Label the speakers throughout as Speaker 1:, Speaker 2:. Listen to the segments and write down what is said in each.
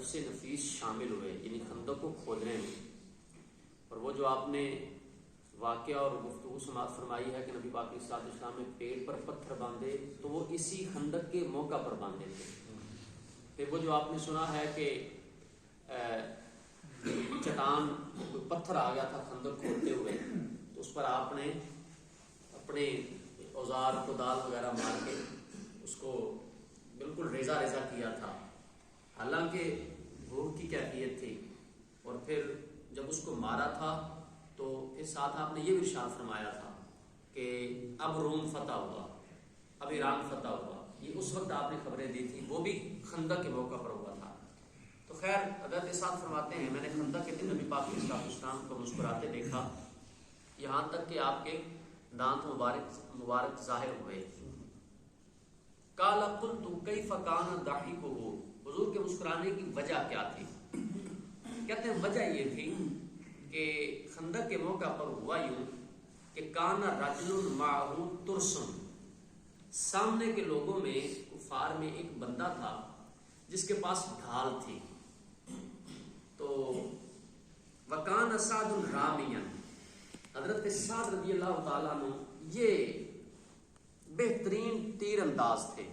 Speaker 1: حفظ نفیس شامل ہوئے یعنی خندق کو کھودنے میں. اور وہ جو آپ نے واقعہ اور گفتگو سماعت فرمائی ہے کہ نبی پاک علیہ الصلوۃ والسلام نے پیٹ پر پتھر باندھے تو وہ اسی خندق کے موقع پر باندھے تھے. پھر وہ جو آپ نے سنا ہے کہ چٹان کوئی پتھر آ گیا تھا خندق کھودتے ہوئے تو اس پر آپ نے اپنے اوزار کدال وغیرہ مار کے اس کو بالکل ریزہ ریزہ کیا تھا، حالانکہ بھوک کی کیفیت تھی. اور پھر جب اس کو مارا تھا تو پھر ساتھ آپ نے یہ بھی ارشاد فرمایا تھا کہ اب روم فتح ہوا، اب ایران فتح ہوا. یہ اس وقت آپ نے خبریں دی تھی، وہ بھی خندق کے موقع پر ہوا تھا. تو خیر حضرت ارشاد فرماتے ہیں میں نے خندق کے دن نبی پاک علیہ الصلوۃ والسلام کو مسکراتے دیکھا یہاں تک کہ آپ کے دانت مبارک ظاہر ہوئے. قال قلت کیف کان ضحکہ، حضور کے مسکرانے کی وجہ کیا تھی؟ کہتے ہیں وجہ یہ تھی کہ خندق کے موقع پر ہوا یوں کہ کان رجل معہ ترسن، سامنے کے لوگوں میں کفار میں ایک بندہ تھا جس کے پاس ڈھال تھی. تو وکان سعد رامیہ، حضرت سعد رضی اللہ تعالیٰ عنہ یہ بہترین تیر انداز تھے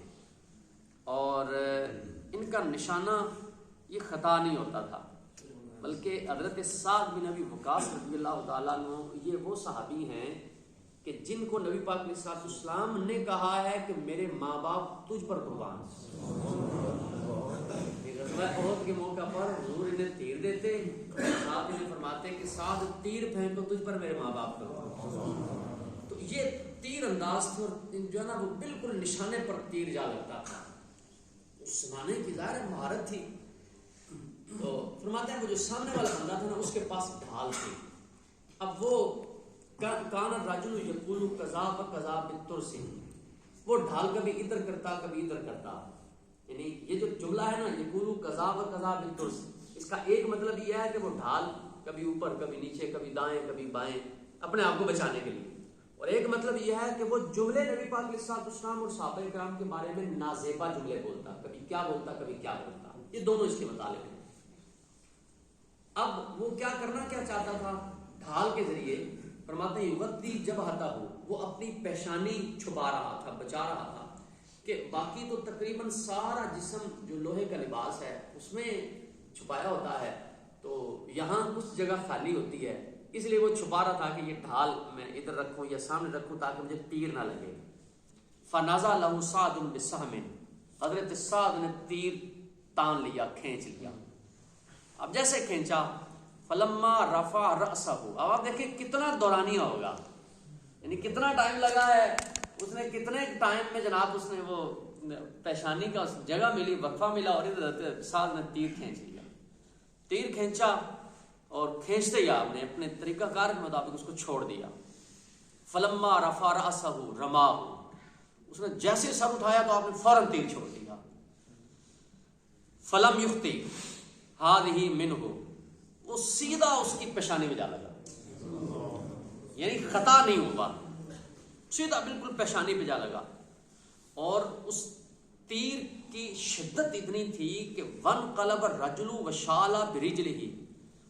Speaker 1: اور ان کا نشانہ یہ خطا نہیں ہوتا تھا، بلکہ حضرت سعد بن ابی وقاص رضی اللہ تعالیٰ عنہ یہ وہ صحابی ہیں کہ جن کو نبی پاک علیہ الصلوۃ والسلام نے کہا ہے کہ میرے ماں باپ تجھ پر قربان. غزوہ احد کے موقع پر حضور انہیں تیر دیتے، سعد انہیں فرماتے کہ سعد تیر پھینکو تجھ پر میرے ماں باپ پر. تو یہ تیر انداز تھے اور جو ہے نا وہ بالکل نشانے پر تیر جا لگتا تھا. اس زمانے کی ظاہر مہارت تھی. تو فرماتے ہیں وہ جو سامنے والا بندہ تھا نا اس کے پاس ڈھال تھی. اب وہ کان الرجل یقول کذا وکذا بالترس، وہ ڈھال کبھی ادھر کرتا کبھی ادھر کرتا. یعنی یہ جو جملہ ہے نا یقول کذا وکذا بالترس، اس کا ایک مطلب یہ ہے کہ وہ ڈھال کبھی اوپر کبھی نیچے کبھی دائیں کبھی بائیں اپنے آپ کو بچانے کے لیے، اور ایک مطلب یہ ہے کہ وہ جملے نبی پاک علیہ الصلوۃ والسلام اور صحابہ کرام کے بارے میں نازیبا جملے بولتا، کبھی کیا بولتا کبھی کیا بولتا. یہ دونوں اس کے متعلق ہیں. اب وہ کیا کرنا کیا چاہتا تھا ڈھال کے ذریعے؟ فرماتے ہیں یغطی جبہتہ، وہ اپنی پیشانی چھپا رہا تھا، بچا رہا تھا. کہ باقی تو تقریباً سارا جسم جو لوہے کا لباس ہے اس میں چھپایا ہوتا ہے، تو یہاں کچھ جگہ خالی ہوتی ہے، اس لیے وہ چھپا رہا تھا کہ یہ ڈھال میں ادھر رکھوں یا سامنے رکھوں تاکہ مجھے تیر نہ لگے. فنزع له سعد بسهم، حضرت سعد نے تیر تان لیا، کھینچ لیا. اب جیسے کھینچا فلما رفع رأسہ، اب آپ دیکھیں کتنا دورانیہ ہوگا، یعنی کتنا ٹائم لگا ہے اس نے، کتنے ٹائم میں جناب اس نے وہ پیشانی کا جگہ ملی، وقفہ ملا، اور ادھر سعد نے تیر کھینچ لیا. تیر کھینچا اور کھینچتے ہی آپ نے اپنے طریقہ کار کے مطابق اس کو چھوڑ دیا. فلما رفع رأسہ رماہ، اس نے جیسے سر اٹھایا تو آپ نے فوراً تیر چھوڑ دیا. فلم یخطی ہذہ منہ، وہ سیدھا اس کی پیشانی میں جا لگا، یعنی خطا نہیں ہوا، سیدھا بالکل پیشانی پہ جا لگا. اور اس تیر کی شدت اتنی تھی کہ وانقلب الرجل وشال برجلہ،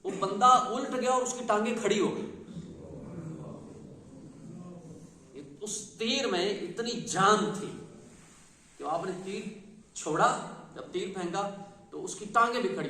Speaker 1: وہ بندہ الٹ گیا اور اس کی ٹانگیں کھڑی ہو گئی. اس تیر میں اتنی جان تھی کہ آپ نے تیر چھوڑا، جب تیر پھینکا تو اس کی ٹانگیں بھی کھڑی ہو